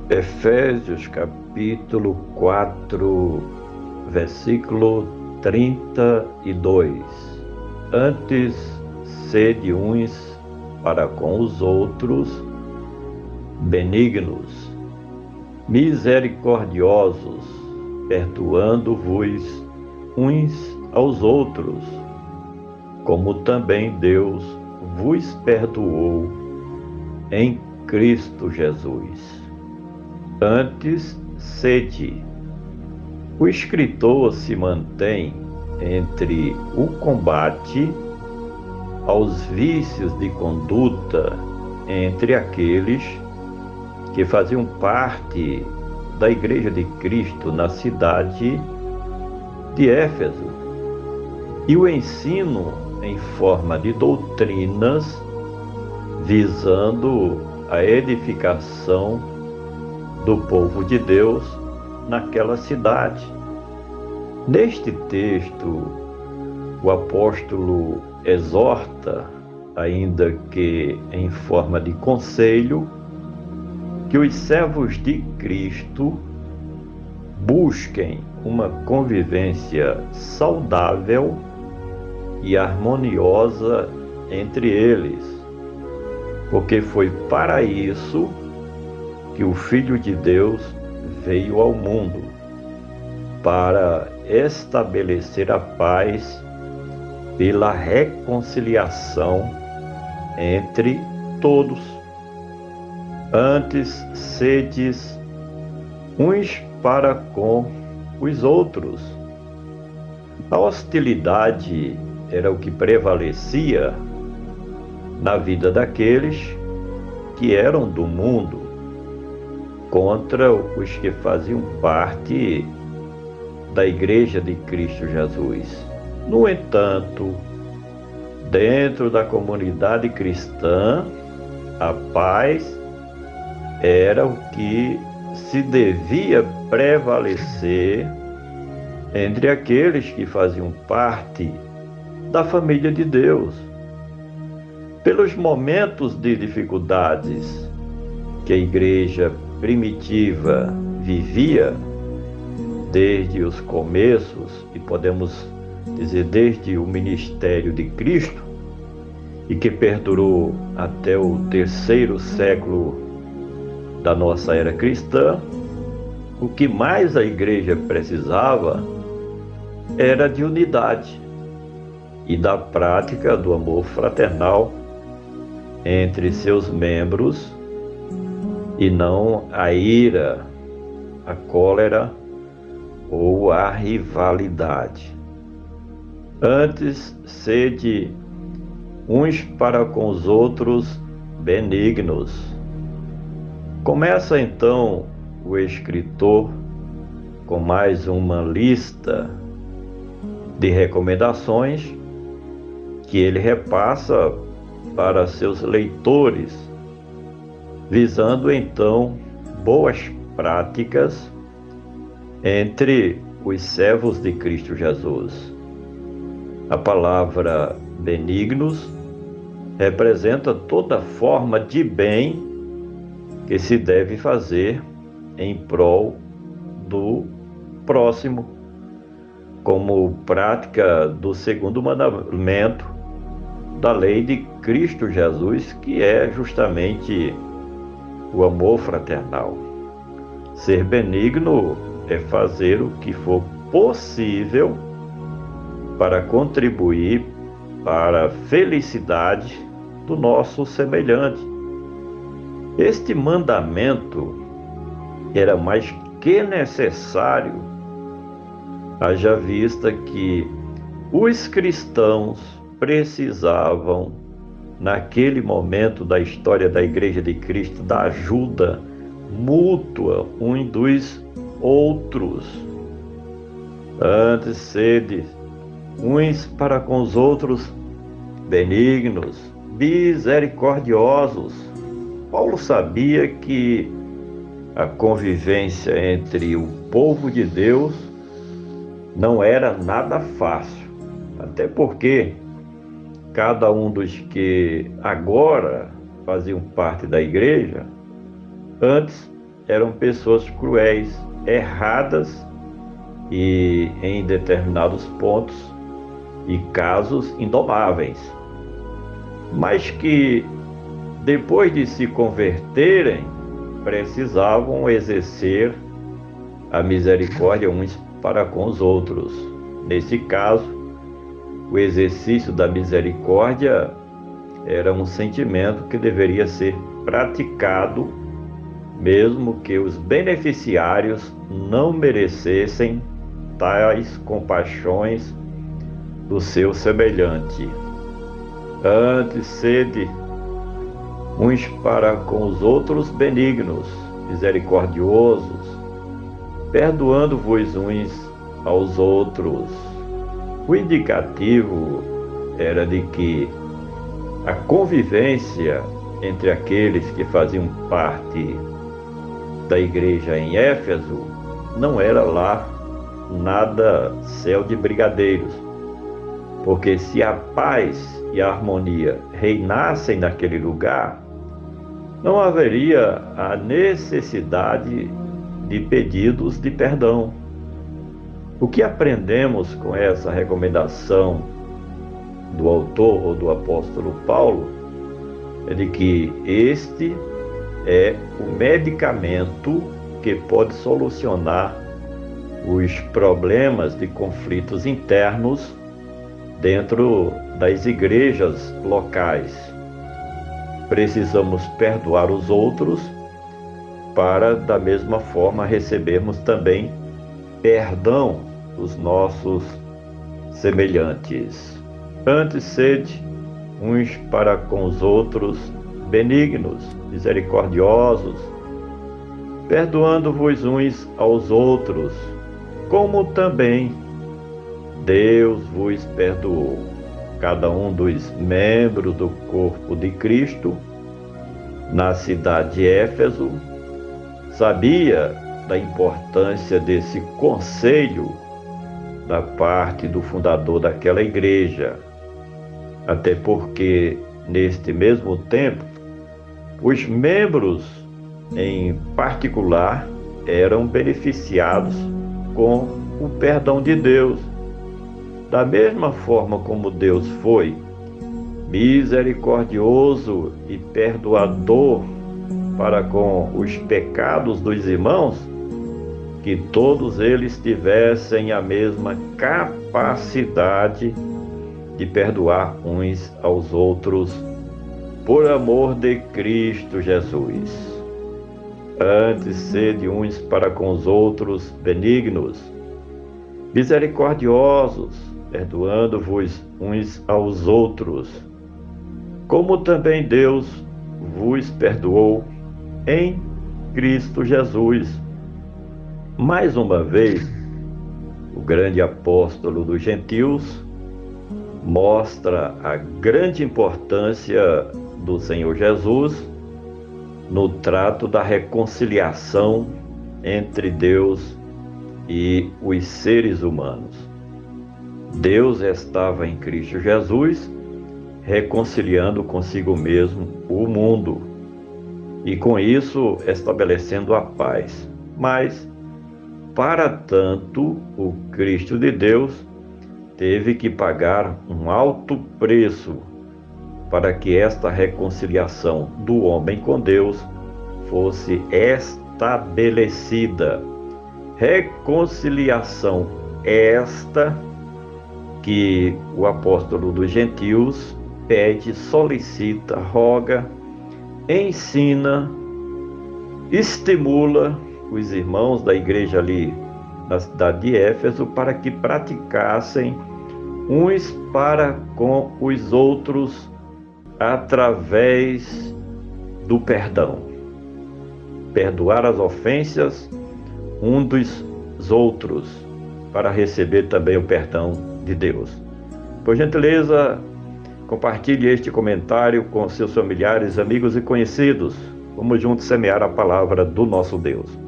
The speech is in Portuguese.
Efésios capítulo 4, versículo 32. Antes, sede uns para com os outros benignos, misericordiosos, perdoando-vos uns aos outros, como também Deus vos perdoou em Cristo Jesus. Antes, sede. O escritor se mantém entre o combate aos vícios de conduta entre aqueles que faziam parte da Igreja de Cristo na cidade de Éfeso, e o ensino em forma de doutrinas visando a edificação do povo de Deus naquela cidade. Neste texto, o apóstolo exorta, ainda que em forma de conselho, que os servos de Cristo busquem uma convivência saudável e harmoniosa entre eles, porque foi para isso que o Filho de Deus veio ao mundo, para estabelecer a paz pela reconciliação entre todos. Antes, sedes uns para com os outros. A hostilidade era o que prevalecia na vida daqueles que eram do mundo contra os que faziam parte da Igreja de Cristo Jesus. No entanto, dentro da comunidade cristã, a paz era o que se devia prevalecer entre aqueles que faziam parte da família de Deus. Pelos momentos de dificuldades que a igreja primitiva vivia, desde os começos, e podemos dizer desde o ministério de Cristo, e que perdurou até o 3º século da nossa era cristã, o que mais a igreja precisava era de unidade e da prática do amor fraternal entre seus membros, e não a ira, a cólera ou a rivalidade. Antes, sede uns para com os outros benignos. Começa então o escritor com mais uma lista de recomendações que ele repassa para seus leitores, visando então boas práticas entre os servos de Cristo Jesus. A palavra benignos representa toda forma de bem que se deve fazer em prol do próximo, como prática do 2º mandamento da lei de Cristo Jesus, que é justamente o amor fraternal. Ser benigno é fazer o que for possível para contribuir para a felicidade do nosso semelhante. Este mandamento era mais que necessário, haja vista que os cristãos precisavam, naquele momento da história da Igreja de Cristo, da ajuda mútua uns dos outros. Antes, sede uns para com os outros benignos, misericordiosos. Paulo sabia que a convivência entre o povo de Deus não era nada fácil, até porque cada um dos que agora faziam parte da igreja, antes eram pessoas cruéis, erradas e, em determinados pontos e casos, indomáveis, mas que, depois de se converterem, precisavam exercer a misericórdia uns para com os outros. Nesse caso, o exercício da misericórdia era um sentimento que deveria ser praticado, mesmo que os beneficiários não merecessem tais compaixões do seu semelhante. Antes, sede uns para com os outros benignos, misericordiosos, perdoando-vos uns aos outros. O indicativo era de que a convivência entre aqueles que faziam parte da igreja em Éfeso não era lá nada céu de brigadeiros, porque se a paz e a harmonia reinassem naquele lugar, não haveria a necessidade de pedidos de perdão. O que aprendemos com essa recomendação do autor ou do apóstolo Paulo é de que este é o medicamento que pode solucionar os problemas de conflitos internos dentro das igrejas locais. Precisamos perdoar os outros para, da mesma forma, recebermos também perdão dos nossos semelhantes. Antes, sede uns para com os outros benignos, misericordiosos, perdoando-vos uns aos outros, como também Deus vos perdoou. Cada um dos membros do corpo de Cristo, na cidade de Éfeso, sabia da importância desse conselho da parte do fundador daquela igreja, até porque, neste mesmo tempo, os membros, em particular, eram beneficiados com o perdão de Deus. Da mesma forma como Deus foi misericordioso e perdoador para com os pecados dos irmãos, que todos eles tivessem a mesma capacidade de perdoar uns aos outros por amor de Cristo Jesus. Antes, sede uns para com os outros benignos, misericordiosos, perdoando-vos uns aos outros, como também Deus vos perdoou em Cristo Jesus. Mais uma vez, o grande apóstolo dos gentios mostra a grande importância do Senhor Jesus no trato da reconciliação entre Deus e os seres humanos. Deus estava em Cristo Jesus, reconciliando consigo mesmo o mundo e, com isso, estabelecendo a paz. Mas, para tanto, o Cristo de Deus teve que pagar um alto preço para que esta reconciliação do homem com Deus fosse estabelecida. Reconciliação esta que o apóstolo dos gentios pede, solicita, roga, ensina, estimula os irmãos da igreja ali na cidade de Éfeso para que praticassem uns para com os outros através do perdão. Perdoar as ofensas um dos outros para receber também o perdão de Deus. Por gentileza, compartilhe este comentário com seus familiares, amigos e conhecidos. Vamos juntos semear a palavra do nosso Deus.